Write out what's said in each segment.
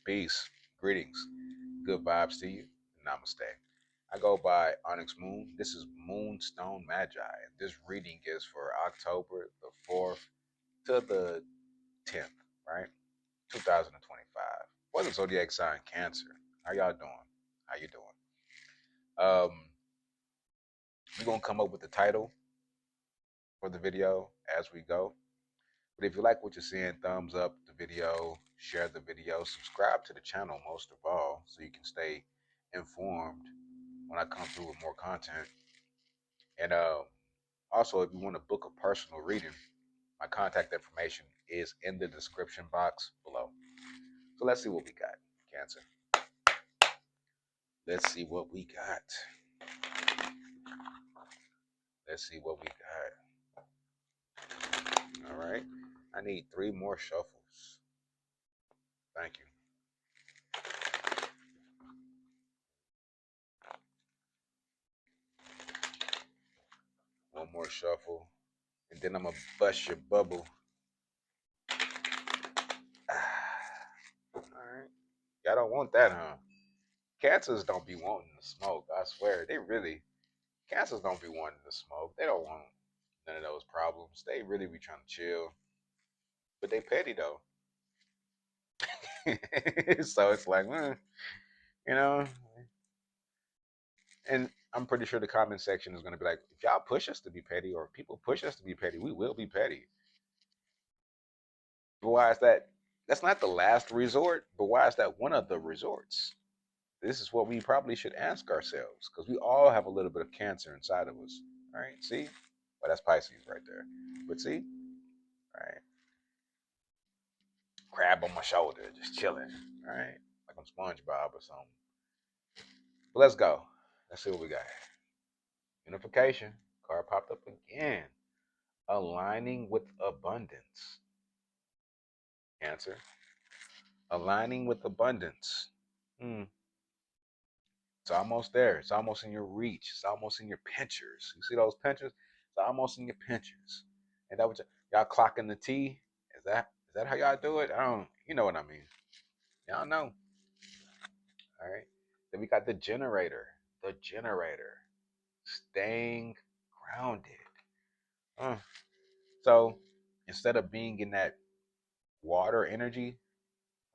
Peace, greetings, good vibes to you. Namaste. I go by Onyx Moon. This is Moonstone Magi. And this reading is for October the 4th to the 10th, right? 2025. For the zodiac sign Cancer. How y'all doing? How you doing? We're gonna come up with the title for the video as we go. But if you like what you're seeing, thumbs up the video, share the video, subscribe to the channel most of all, so you can stay informed when I come through with more content. And also, if you want to book a personal reading, my contact information is in the description box below. So let's see what we got, Cancer. Let's see what we got. Let's see what we got. All right. I need 3 more shuffles. Thank you. One more shuffle. And then I'm going to bust your bubble. All right. Y'all don't want that, huh? Cancers don't be wanting to smoke. I swear. Cancers don't be wanting to smoke. They don't want none of those problems. They really be trying to chill. But they petty, though. So it's like, you know. And I'm pretty sure the comment section is going to be like, if y'all push us to be petty or if people push us to be petty, we will be petty. But why is that? That's not the last resort, but why is that one of the resorts? This is what we probably should ask ourselves, because we all have a little bit of Cancer inside of us. All right, see? Well, that's Pisces right there. But see? All right. Crab on my shoulder, just chilling. All right. Like I'm SpongeBob or something. But let's go. Let's see what we got. Unification. Card popped up again. Aligning with abundance. Cancer. Aligning with abundance. It's almost there. It's almost in your reach. It's almost in your pinchers. You see those pinchers? It's almost in your pinchers. And that what y'all clocking the T? Is that how y'all do it? I don't. You know what I mean? Y'all know. All right. Then we got the generator. The generator. Staying grounded. So instead of being in that water energy,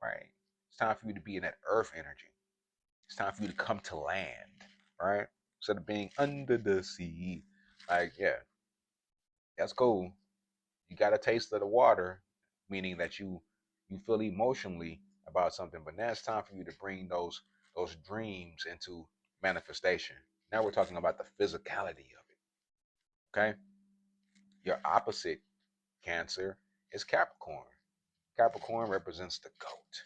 right? It's time for you to be in that earth energy. It's time for you to come to land, right? Instead of being under the sea. Like, yeah, that's cool. You got a taste of the water, meaning that you feel emotionally about something, but now it's time for you to bring those dreams into manifestation. Now we're talking about the physicality of it. Okay? Your opposite, Cancer, is Capricorn. Capricorn represents the goat.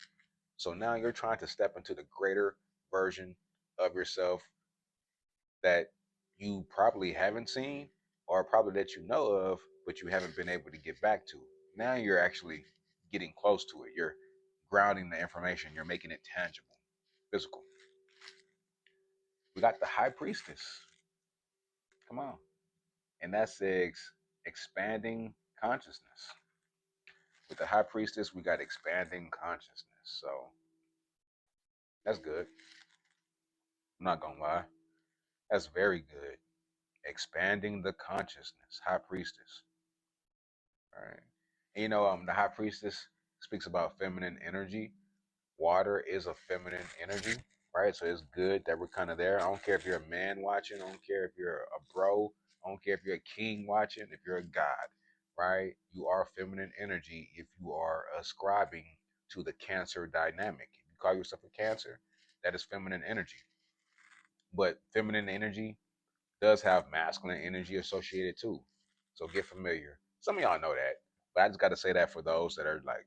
So now you're trying to step into the greater version of yourself that you probably haven't seen, or probably that you know of, but you haven't been able to get back to. Now you're actually getting close to it. You're grounding the information. You're making it tangible, physical. We got the High Priestess. Come on. And that says expanding consciousness. With the High Priestess, we got expanding consciousness. So that's good. I'm not going to lie. That's very good. Expanding the consciousness. High Priestess. All right. And the High Priestess speaks about feminine energy. Water is a feminine energy, right? So it's good that we're kind of there. I don't care if you're a man watching. I don't care if you're a bro. I don't care if you're a king watching. If you're a god, right? You are feminine energy if you are ascribing to the Cancer dynamic. If you call yourself a Cancer, that is feminine energy. But feminine energy does have masculine energy associated too. So get familiar. Some of y'all know that, but I just got to say that for those that are like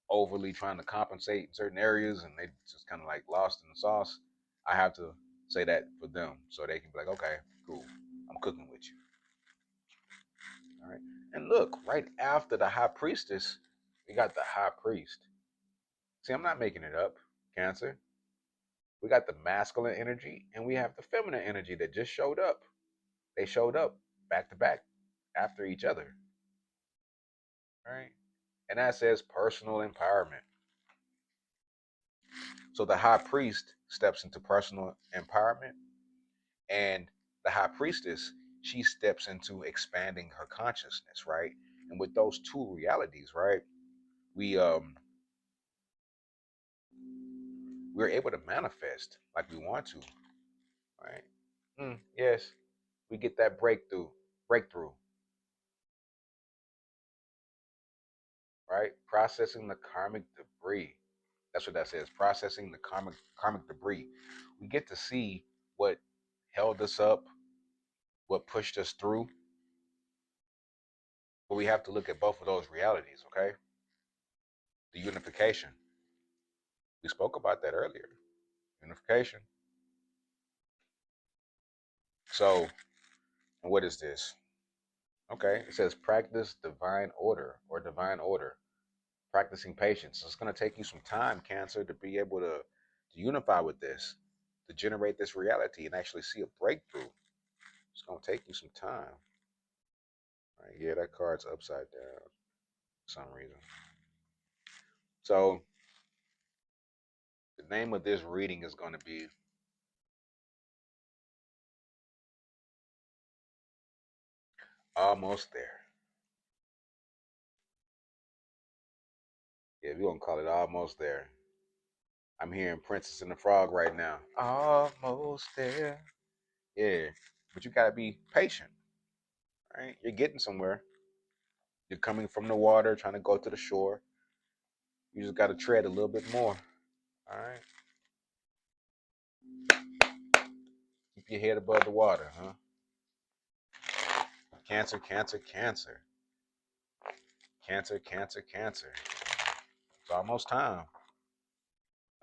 overly trying to compensate in certain areas and they just kind of like lost in the sauce. I have to say that for them so they can be like, okay, cool, I'm cooking with you. All right. And look, right after the High Priestess, we got the High Priest. See, I'm not making it up, Cancer. We got the masculine energy and we have the feminine energy that just showed up. They showed up back to back after each other. All right. And that says personal empowerment. So the high priest steps into personal empowerment, and the high priestess, she steps into expanding her consciousness, right? And with those two realities, right, we we're able to manifest like we want to, right? Yes, we get that breakthrough, right? Processing the karmic debris. That's what that says. Processing the karmic debris. We get to see what held us up, what pushed us through, but we have to look at both of those realities, okay? The unification. We spoke about that earlier. Unification. So, what is this? Okay, it says practice divine order or divine order. Practicing patience. So it's going to take you some time, Cancer, to be able to unify with this, to generate this reality and actually see a breakthrough. It's going to take you some time. Right? Yeah, that card's upside down for some reason. So the name of this reading is going to be Almost There. Yeah, we're going to call it Almost There. I'm hearing Princess and the Frog right now. Almost there. Yeah, but you got to be patient, right? You're getting somewhere. You're coming from the water, trying to go to the shore. You just got to tread a little bit more. All right. Keep your head above the water, huh? Cancer, cancer, cancer. Cancer, cancer, cancer. It's almost time.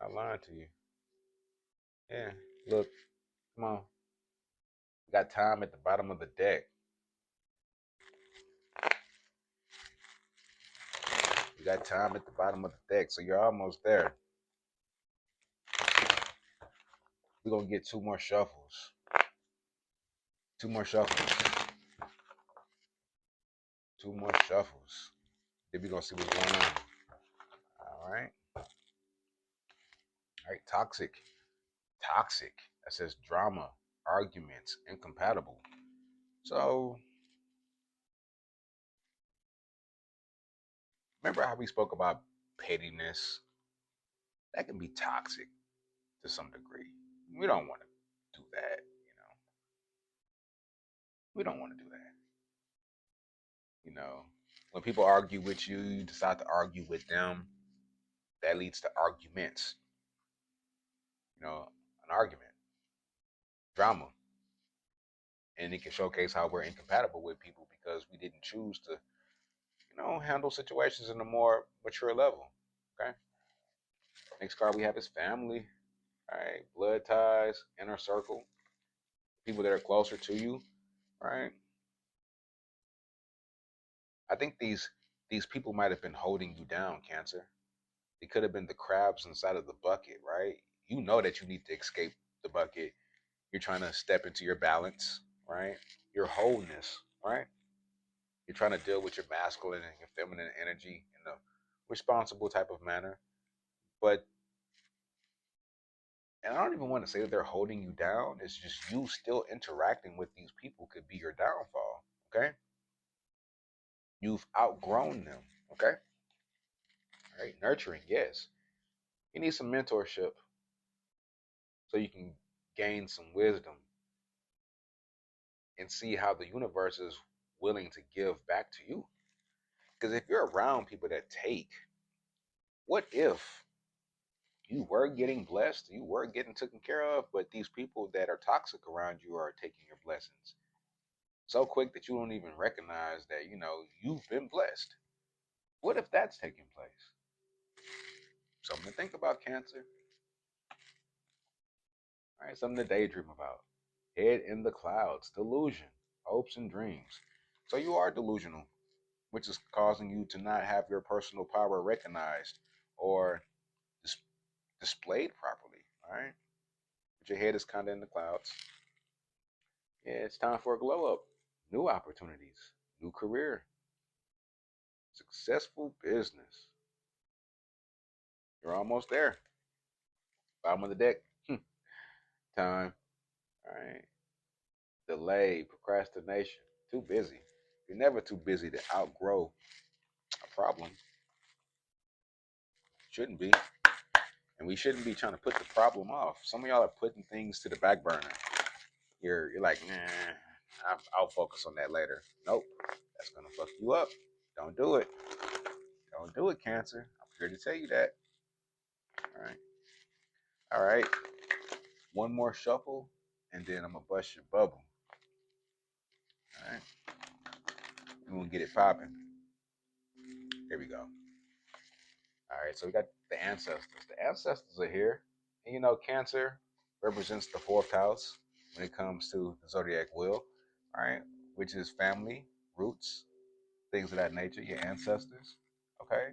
I'm not lying to you. Yeah. Look, come on. You got time at the bottom of the deck. You got time at the bottom of the deck, so you're almost there. We're going to get two more shuffles. Two more shuffles. Two more shuffles. Then we're going to see what's going on. All right. All right. Toxic. Toxic. That says drama, arguments, incompatible. So, remember how we spoke about pettiness? That can be toxic to some degree. We don't want to do that, you know. We don't want to do that. You know, when people argue with you, you decide to argue with them. That leads to arguments. You know, an argument, drama, and it can showcase how we're incompatible with people because we didn't choose to, handle situations in a more mature level. Okay. Next card we have is family. All right, blood ties, inner circle, people that are closer to you. Right. I think these people might have been holding you down, Cancer. It could have been the crabs inside of the bucket, right? You know that you need to escape the bucket. You're trying to step into your balance, right? Your wholeness, right? You're trying to deal with your masculine and your feminine energy in a responsible type of manner. But, and I don't even want to say that they're holding you down. It's just you still interacting with these people could be your downfall, okay? You've outgrown them, okay? All right, nurturing, yes. You need some mentorship so you can gain some wisdom and see how the universe is willing to give back to you. Because if you're around people that take, what if you were getting blessed, you were getting taken care of, but these people that are toxic around you are taking your blessings so quick that you don't even recognize that, you've been blessed? What if that's taking place? Something to think about, Cancer. All right, something to daydream about. Head in the clouds, delusion, hopes and dreams. So you are delusional, which is causing you to not have your personal power recognized or dis- displayed properly. All right, but your head is kind of in the clouds. Yeah, it's time for a glow up, new opportunities, new career, successful business. You're almost there. Bottom of the deck. Time. All right. Delay, procrastination. Too busy. You're never too busy to outgrow a problem. Shouldn't be. And we shouldn't be trying to put the problem off. Some of y'all are putting things to the back burner. You're like, nah, I'll focus on that later. Nope. That's gonna fuck you up. Don't do it. Don't do it, Cancer. I'm here to tell you that. All right. All right. One more shuffle, and then I'm gonna bust your bubble. All right. We're gonna get it popping. Here we go. All right. So we got the ancestors. The ancestors are here, and you know, Cancer represents the fourth house when it comes to the zodiac wheel. All right, which is family, roots, things of that nature. Your ancestors. Okay.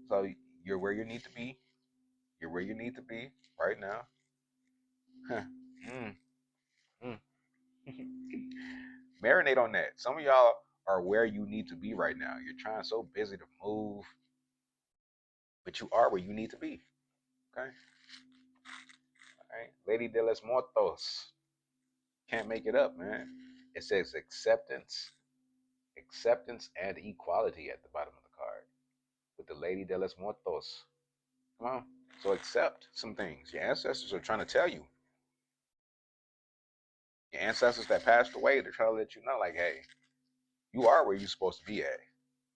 So you're where you need to be. You're where you need to be right now. Huh. Mm, mm. Marinate on that. Some of y'all are where you need to be right now. You're trying so busy to move, but you are where you need to be. Okay. All right. Lady de los Muertos. Can't make it up, man. It says acceptance and equality at the bottom of the card with the Lady de los Muertos. Come on. So accept some things. Your ancestors are trying to tell you. Your ancestors that passed away, they're trying to let you know, like, hey, you are where you're supposed to be at.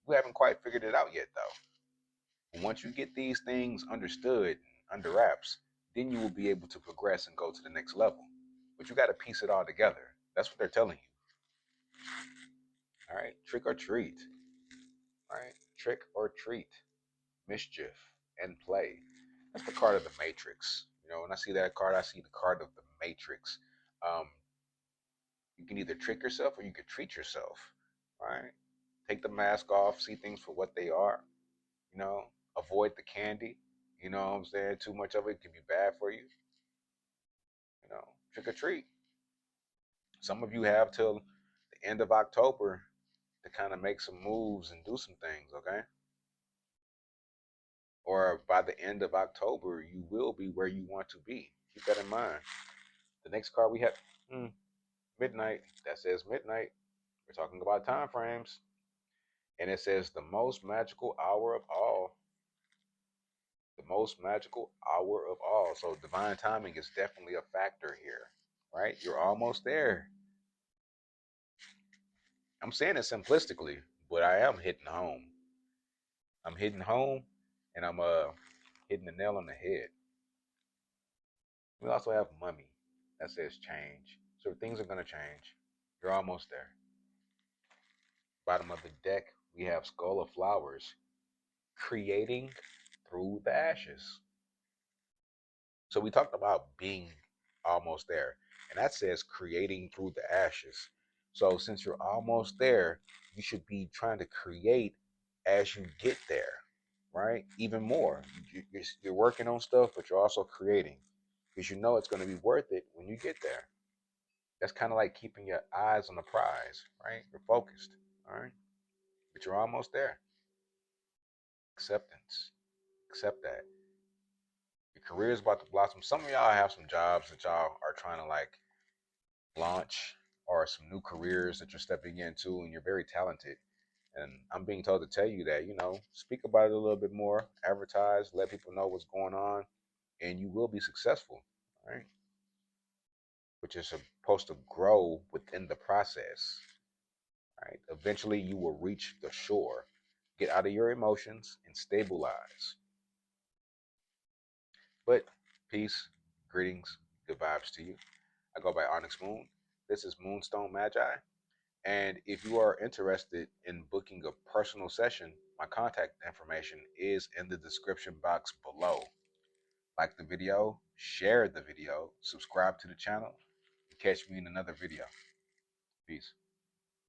You haven't quite figured it out yet, though. And once you get these things understood, under wraps, then you will be able to progress and go to the next level. But you got to piece it all together. That's what they're telling you. All right, trick or treat. All right, trick or treat, mischief and play. That's the card of the Matrix. You know, when I see that card, I see the card of the Matrix. Um, you can either trick yourself or you can treat yourself. All right, take the mask off, see things for what they are. You know, avoid the candy. You know what I'm saying? Too much of it can be bad for you. You know, trick or treat. Some of you have till the end of October to kind of make some moves and do some things, okay? Or by the end of October, you will be where you want to be. Keep that in mind. The next card we have, midnight. That says midnight. We're talking about time frames. And it says the most magical hour of all. The most magical hour of all. So divine timing is definitely a factor here, right? You're almost there. I'm saying it simplistically, but I am hitting home. I'm hitting home, and I'm hitting the nail on the head. We also have mummy. That says change. So things are gonna change. You're almost there. Bottom of the deck, we have skull of flowers, creating through the ashes. So we talked about being almost there, and that says creating through the ashes. So since you're almost there, you should be trying to create as you get there, right? Even more. You're working on stuff, but you're also creating because you know it's going to be worth it when you get there. That's kind of like keeping your eyes on the prize, right? You're focused, all right? But you're almost there. Acceptance. Accept that. Your career is about to blossom. Some of y'all have some jobs that y'all are trying to like launch or some new careers that you're stepping into and you're very talented. And I'm being told to tell you that, you know, speak about it a little bit more, advertise, let people know what's going on, and you will be successful, right? But you're supposed to grow within the process, right? Eventually you will reach the shore. Get out of your emotions and stabilize. But peace, greetings, good vibes to you. I go by Onyx Moon. This is Moonstone Magi. And if you are interested in booking a personal session, my contact information is in the description box below. Like the video, share the video, subscribe to the channel, and catch me in another video. Peace.